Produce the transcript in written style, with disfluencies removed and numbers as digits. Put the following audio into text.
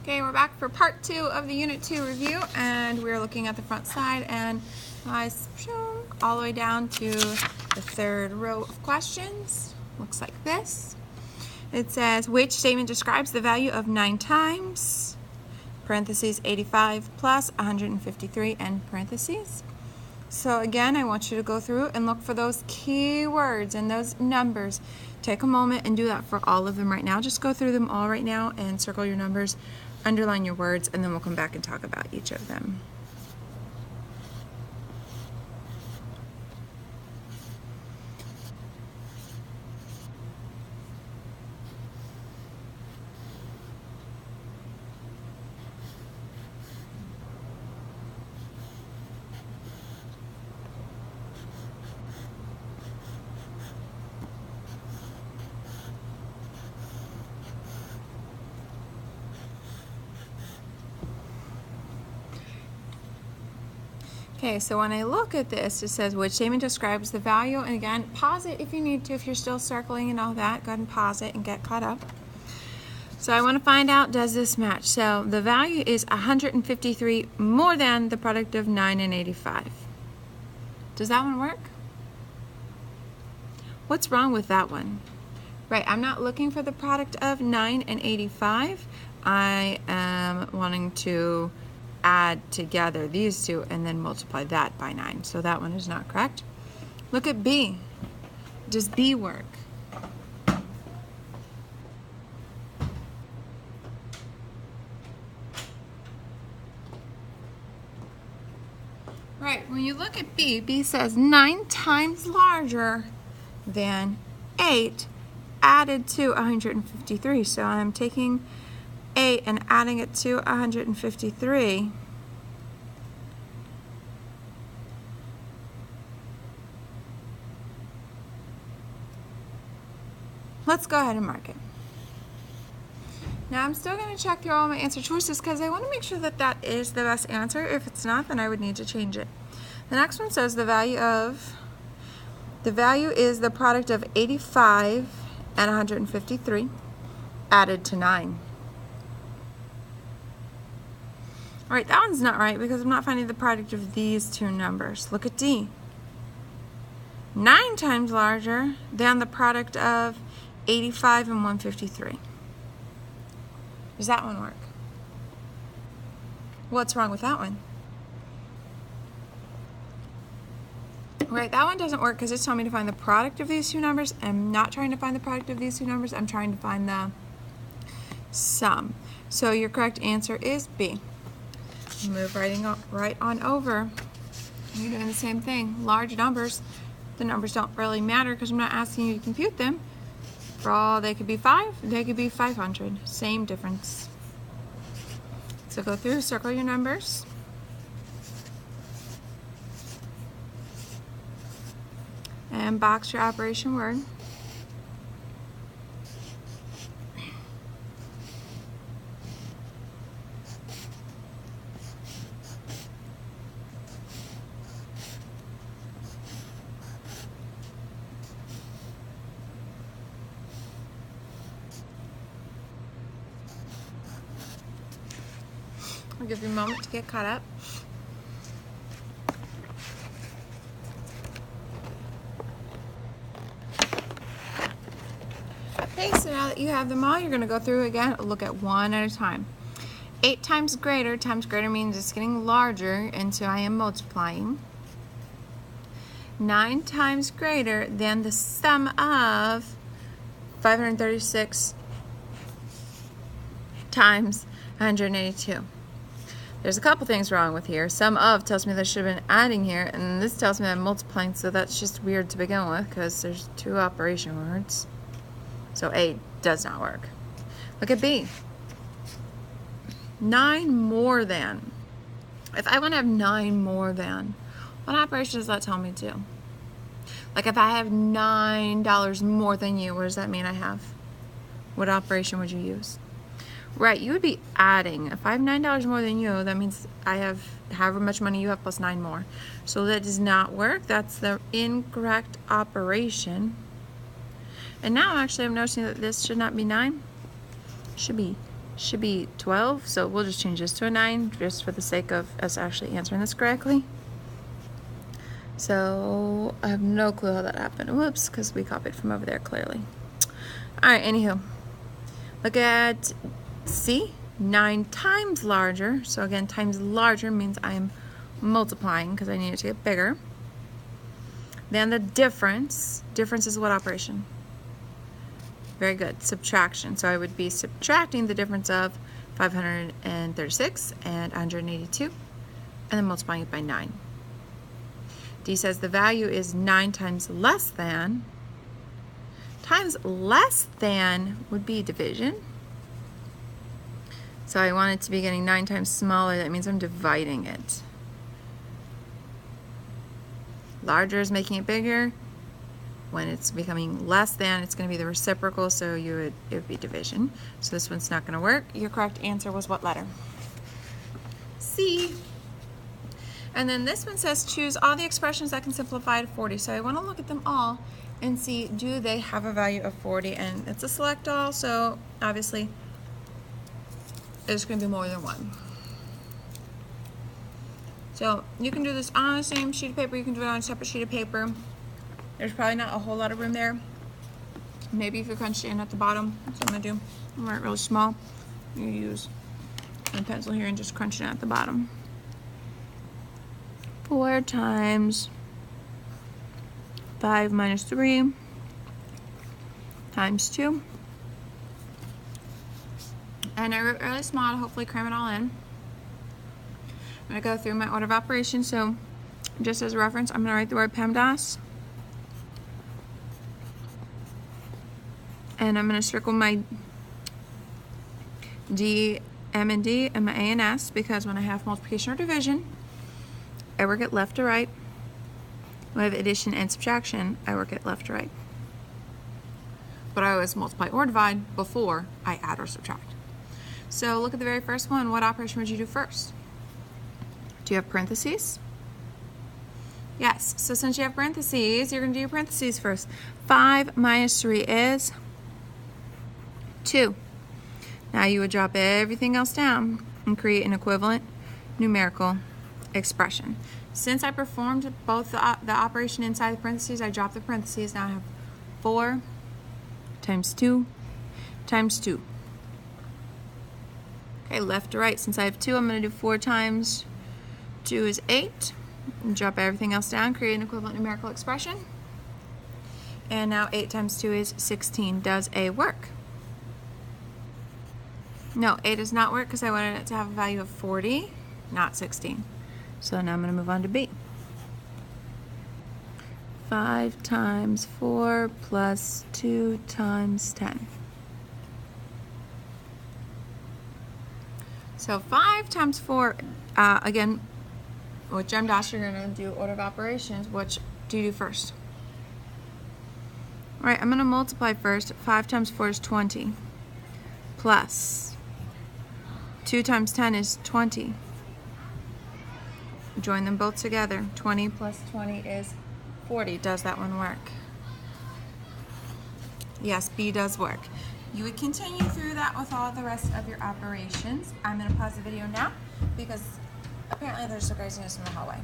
Okay, we're back for part 2 of the Unit 2 review, and we're looking at the front side, and I all the way down to the third row of questions. Looks like this. It says, which statement describes the value of 9 times, parentheses, 85 plus 153, end parentheses. So again, I want you to go through and look for those keywords and those numbers. Take a moment and do that for all of them right now. Just go through them all right now and circle your numbers, underline your words, and then we'll come back and talk about each of them. Okay, so when I look at this, it says which statement describes the value, and again, pause it if you need to, if you're still circling and all that, go ahead and pause it and get caught up. So I want to find out, does this match? So the value is 153 more than the product of 9 and 85. Does that one work? What's wrong with that one? Right, I'm not looking for the product of 9 and 85. I am wanting to add together these two and then multiply that by 9. So that one is not correct. Look at B. Does B work? Right, when you look at B, B says 9 times larger than 8 added to 153. So I'm taking 8 and adding it to 153. Let's go ahead and mark it. Now I'm still going to check through all my answer choices because I want to make sure that that is the best answer. If it's not, then I would need to change it. The next one says the value is the product of 85 and 153 added to 9. Alright, that one's not right because I'm not finding the product of these two numbers. Look at D. 9 times larger than the product of 85 and 153. Does that one work? What's wrong with that one? Right, that one doesn't work because it's telling me to find the product of these two numbers. I'm not trying to find the product of these two numbers. I'm trying to find the sum. So your correct answer is B. Move right on over. You're doing the same thing. Large numbers. The numbers don't really matter because I'm not asking you to compute them. For all, they could be 5, they could be 500. Same difference. So go through, circle your numbers. And box your operation word. I'll give you a moment to get caught up. Okay, so now that you have them all, you're going to go through again, look at one at a time. 8 times greater means it's getting larger, and so I am multiplying. 9 times greater than the sum of 536 times 182. There's a couple things wrong with here. Sum of tells me that I should have been adding here, and this tells me I'm multiplying, so that's just weird to begin with because there's 2 operation words. So A does not work. Look at B. 9 more than. If I want to have 9 more than, what operation does that tell me to do? Like if I have $9 more than you, what does that mean I have? What operation would you use? Right, you would be adding. If I have $9 more than you, that means I have however much money you have plus 9 more. So that does not work. That's the incorrect operation. And now actually I'm noticing that this should not be 9. It should be should be 12, so we'll just change this to a 9 just for the sake of us actually answering this correctly. So I have no clue how that happened. Whoops, because we copied from over there clearly. All right, anywho, look at C, 9 times larger. So again, times larger means I'm multiplying because I need it to get bigger. Then the difference. Difference is what operation? Very good, subtraction. So I would be subtracting the difference of 536 and 182, and then multiplying it by 9. D says the value is 9 times less than. Times less than would be division. So I want it to be getting 9 times smaller. That means I'm dividing it. Larger is making it bigger. When it's becoming less than, it's going to be the reciprocal, so it would be division. So this one's not going to work. Your correct answer was what letter? C. And then this one says choose all the expressions that can simplify to 40. So I want to look at them all and see, do they have a value of 40? And it's a select all, so obviously there's going to be more than one. So you can do this on the same sheet of paper, you can do it on a separate sheet of paper. There's probably not a whole lot of room there. Maybe if you crunch it in at the bottom, that's what I'm gonna do. I'm gonna write really small. You use my pencil here and just crunch it in at the bottom. 4 times 5 minus 3 times 2. And I wrote really small to hopefully cram it all in. I'm gonna go through my order of operations. So just as a reference, I'm gonna write the word PEMDAS. And I'm going to circle my D, M, and D, and my A and S, because when I have multiplication or division, I work it left to right. When I have addition and subtraction, I work it left to right. But I always multiply or divide before I add or subtract. So look at the very first one. What operation would you do first? Do you have parentheses? Yes. So since you have parentheses, you're going to do your parentheses first. 5 minus 3 is 2. Now you would drop everything else down and create an equivalent numerical expression. Since I performed both the operation inside the parentheses, I dropped the parentheses. Now I have 4 times 2 times 2. Okay, left to right. Since I have 2, I'm going to do 4 times 2 is 8. And drop everything else down, create an equivalent numerical expression. And now 8 times 2 is 16. Does A work? No, A does not work because I wanted it to have a value of 40, not 16. So now I'm going to move on to B. 5 times 4 plus 2 times 10. So 5 times 4, again, with Gem Dash, you're going to do order of operations. Which do you do first? All right, I'm going to multiply first. 5 times 4 is 20, plus 2 times 10 is 20. Join them both together. 20 plus 20 is 40. Does that one work? Yes, B does work. You would continue through that with all the rest of your operations. I'm going to pause the video now because apparently there's some craziness in the hallway.